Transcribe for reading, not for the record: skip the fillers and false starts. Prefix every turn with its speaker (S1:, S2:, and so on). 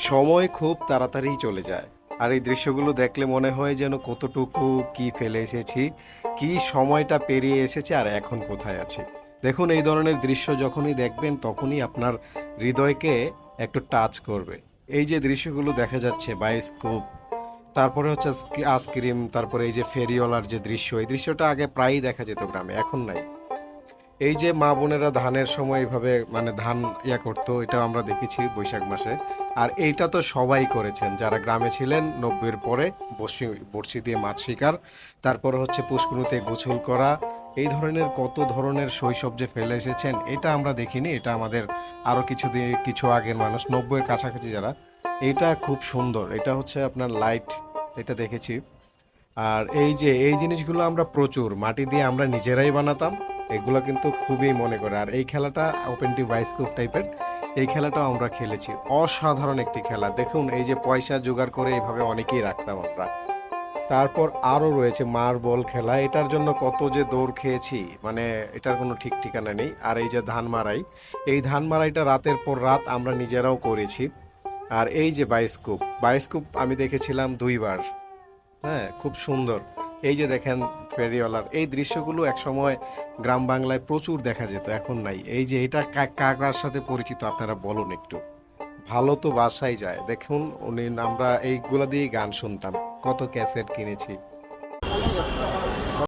S1: সময় খুব তাড়াতাড়ি চলে যায়। আর এই দৃশ্যগুলো দেখলে মনে হয় যেন কতটুকু কি ফেলে এসেছি, কি সময়টা পেরিয়ে এসেছে আর এখন কোথায় আছি। দেখুন এই ধরনের দৃশ্য যখনই দেখবেন তখনই আপনার হৃদয়কে একটু টাচ করবে। এই যে দৃশ্যগুলো দেখা যাচ্ছে বায়োস্কোপ, তারপরে হচ্ছে আইসক্রিম, তারপরে এই যে ফেরিওয়ালার যে দৃশ্য, এই দৃশ্যটা আগে প্রায়ই দেখা যেত গ্রামে, এখন নাই। এই যে মা বোনেরা ধানের সময় এইভাবে মানে ধান করতো, এটা আমরা দেখেছি বৈশাখ মাসে। আর এইটা তো সবাই করেছেন যারা গ্রামে ছিলেন 90-এর পরে। বড়শি বড়শি দিয়ে মাছ শিকার, তারপর হচ্ছে পুষ্কুনিতে গোসল করা, এই ধরনের কত ধরনের শৈশব যে ফেলে এসেছেন এটা আমরা দেখিনি। এটা আমাদের আরো কিছু আগের মানুষ 90-এর কাছাকাছি যারা, এটা খুব সুন্দর। এটা হচ্ছে আপনার লাইট, এটা দেখেছি। আর এই যে এই জিনিসগুলো আমরা প্রচুর মাটি দিয়ে আমরা নিজেরাই বানাতাম, এগুলো কিন্তু খুবই মনে করে। আর এই খেলাটা ওপেন টি বায়োস্কোপ টাইপের, এই খেলাটাও আমরা খেলেছি। অসাধারণ একটি খেলা। দেখুন এই যে পয়সা জোগাড় করে এইভাবে অনেকেই রাখতাম আমরা। তারপর আরো রয়েছে মার্বল খেলা, এটার জন্য কত যে দৌড় খেয়েছি, মানে এটার কোনো ঠিক ঠিকানা নেই। আর এই যে ধান মারাই, এই ধান মারাইটা রাতের পর রাত আমরা নিজেরাও করেছি। আর এই যে বায়োস্কোপ, বায়োস্কোপ আমি দেখেছিলাম 2 বার। হ্যাঁ, খুব সুন্দর। এই যে দেখেন ফেরিওয়ালার এই দৃশ্যগুলো একসময় গ্রাম বাংলায় প্রচুর দেখা যেত, এখন নাই। এই যে এটা কার সাথে পরিচিত আপনারা বলুন একটু। ভালো তো বাসায় যায়। দেখুন আমরা এইগুলা দিয়েই গান শুনতাম, কত ক্যাসেট কিনেছি।